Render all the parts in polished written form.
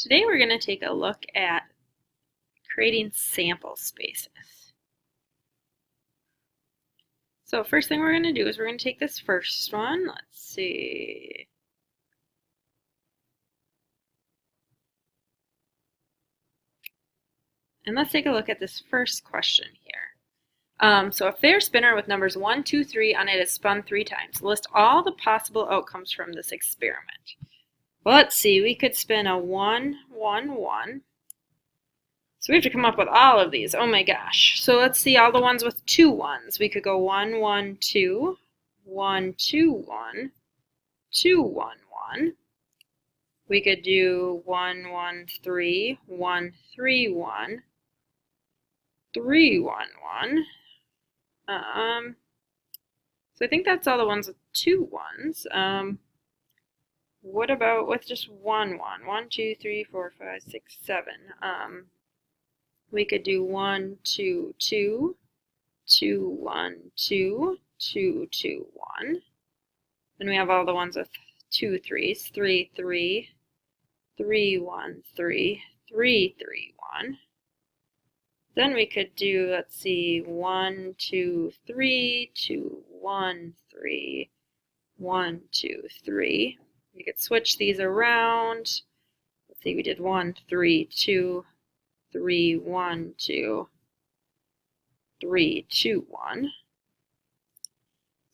Today we're going to take a look at creating sample spaces. So first thing we're going to do is we're going to take this first one. Let's see. And let's take a look at this first question here. So a fair spinner with numbers 1, 2, 3 on it is spun 3 times. List all the possible outcomes from this experiment. Well, let's see, we could spin a 1, 1, 1. So we have to come up with all of these. Oh my gosh. So let's see all the ones with 2 1s. We could go 1, 1, 2, 1, 2, 1, 2, 1, 1. We could do 1, 1, 3, 1, 3, 1, 3, 1, 1. So I think that's all the ones with 2 1s. What about with just 1 1? 1, 2, 3, 4, 5, 6, 7. We could do 1, 2, 2, 2, 1, 2, 2, 2, 1. Then we have all the ones with 2 3s. 3, 3, 3, 1, 3, 3, 3, 1. Then we could do, let's see, 1, 2, 3, 2, 1, 3, 1, 2, 3. We could switch these around. Let's see, we did 1, 3, 2, 3, 1, 2, 3, 2, 1.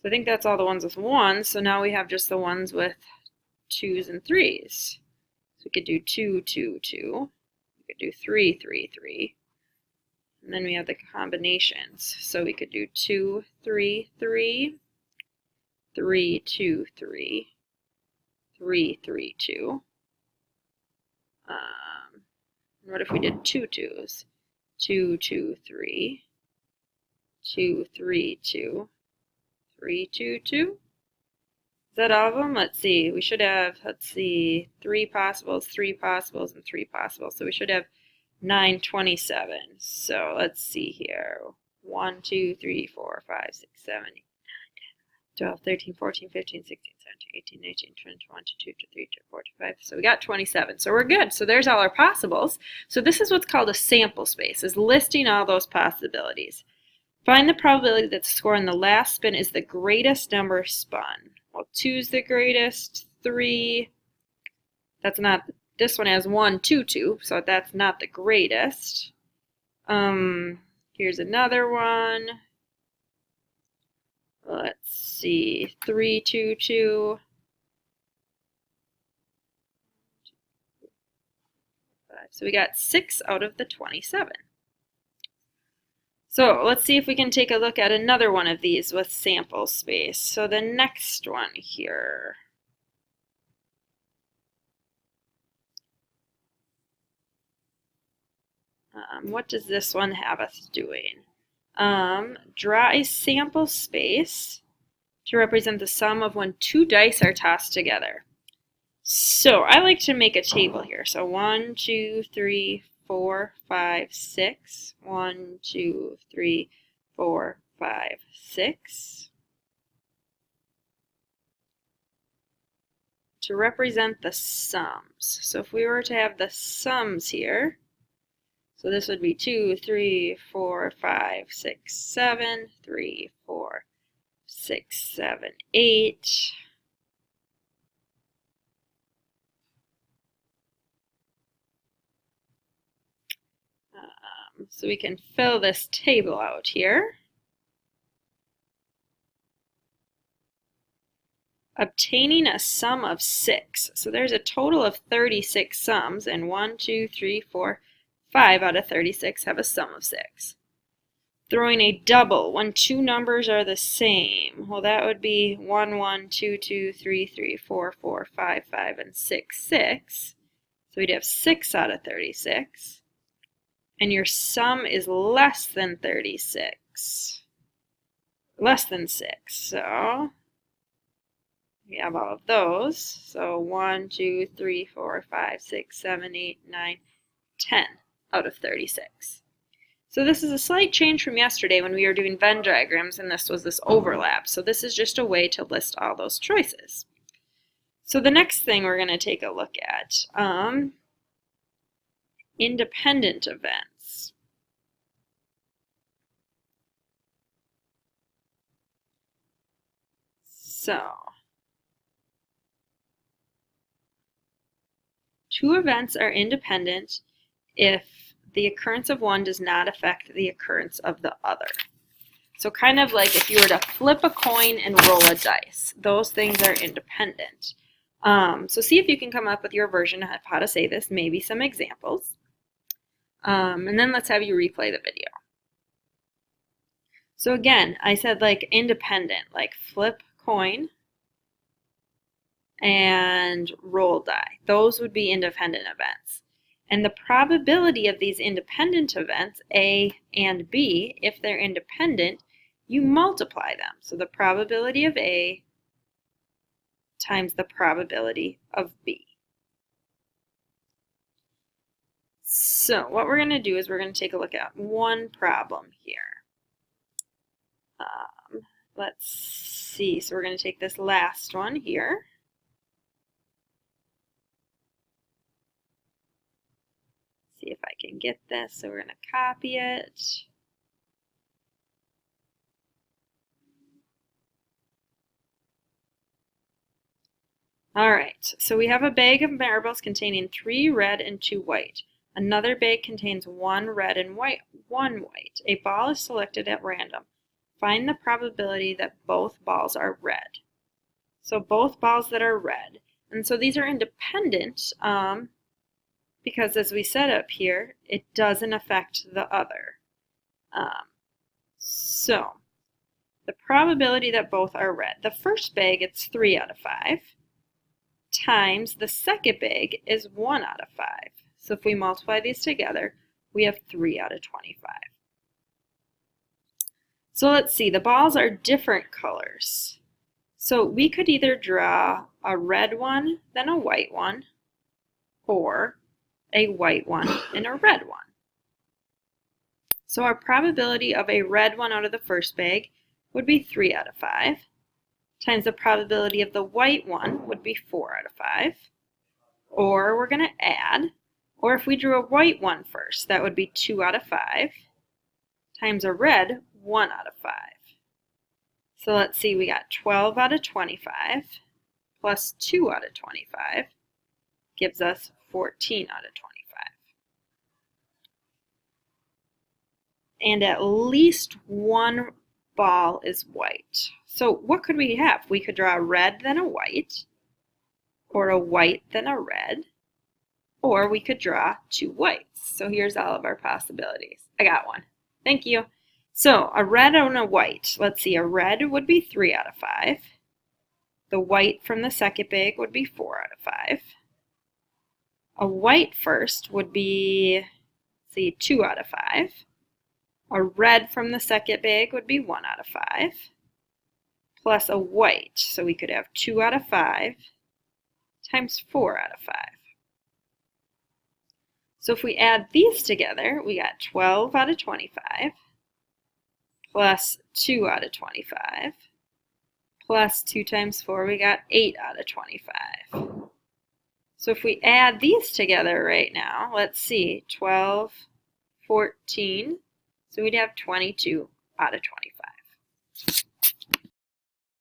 So I think that's all the ones with 1s. So now we have just the ones with 2s and 3s. So we could do 2, 2, 2. We could do 3, 3, 3. And then we have the combinations. So we could do 2, 3, 3, 3, 2, 3, 3, 3, 2. What if we did 2 2s? 2, 2, 3, 2, 3, 2, 3, 2, 2. Is that all of them? Let's see. We should have, 3 possibles, 3 possibles, and 3 possibles. So we should have 9, 27. So let's see here. 1, 2, 3, 4, 5, 6, 7, 8, 9, 10, 12, 13, 14, 15, 16, 17, 18, 19, 20, 21, 22, 23, 24, 25. So we got 27. So we're good. So there's all our possibles. So this is what's called a sample space, is listing all those possibilities. Find the probability that the score in the last spin is the greatest number spun. Well, 2 is the greatest, 3, that's not, this one has 1, 2, 2, so that's not the greatest. Here's another one. Let's see, 3, 2, 2. So we got 6 out of the 27. So let's see if we can take a look at another one of these with sample space. So the next one here. What does this one have us doing? Draw a sample space to represent the sum of when 2 dice are tossed together. So I like to make a table here. So 1, 2, 3, 4, 5, 6. 1, 2, 3, 4, 5, 6. To represent the sums. So if we were to have the sums here, so this would be 2, 3, 4, 5, 6, 7, 3, 4, 6, 7, 8. So we can fill this table out here. Obtaining a sum of 6. So there's a total of 36 sums, and 1, 2, 3, 4, 5 out of 36 have a sum of 6. Throwing a double when 2 numbers are the same. Well, that would be 1, 1, 2, 2, 3, 3, 4, 4, 5, 5, and 6, 6. So we'd have 6 out of 36. And your sum is less than 36. Less than 6. So we have all of those. So 1, 2, 3, 4, 5, 6, 7, 8, 9, 10 out of 36. So this is a slight change from yesterday when we were doing Venn diagrams, and this was this overlap. So this is just a way to list all those choices. So the next thing we're going to take a look at independent events. So, two events are independent if the occurrence of one does not affect the occurrence of the other. So kind of like if you were to flip a coin and roll a dice, those things are independent. So see if you can come up with your version of how to say this, maybe some examples. And then let's have you replay the video. So again, I said like independent, like flip coin and roll die. Those would be independent events. And the probability of these independent events, A and B, if they're independent, you multiply them. So the probability of A times the probability of B. So what we're going to do is we're going to take a look at one problem here. Let's see. So we're going to take this last one here. See if I can get this. So we're going to copy it. All right, so we have a bag of marbles containing 3 red and 2 white. Another bag contains 1 red and 1 white. A ball is selected at random. Find the probability that both balls are red. So both balls that are red. And so these are independent because as we said up here, it doesn't affect the other. So the probability that both are red. The first bag, it's 3 out of 5. Times the second bag is 1 out of 5. So if we multiply these together, we have 3 out of 25. So let's see, the balls are different colors. So we could either draw a red one, then a white one, or a white one and a red one. So our probability of a red one out of the first bag would be 3 out of 5. Times the probability of the white one would be 4 out of 5. Or we're going to add, or if we drew a white one first, that would be 2 out of 5, times a red, 1 out of 5. So let's see, we got 12 out of 25 plus 2 out of 25 gives us 14 out of 25. And at least one ball is white. So what could we have? We could draw a red then a white, or a white then a red, or we could draw 2 whites. So here's all of our possibilities. I got one. Thank you. So a red and a white. Let's see, a red would be 3 out of 5. The white from the second bag would be 4 out of 5. A white first would be, let's see, 2 out of 5. A red from the second bag would be 1 out of 5. Plus a white, so we could have 2 out of 5 times 4 out of 5. So if we add these together, we got 12 out of 25 plus 2 out of 25 plus 2 times 4, we got 8 out of 25. So if we add these together right now, let's see, 12, 14, so we'd have 22 out of 25.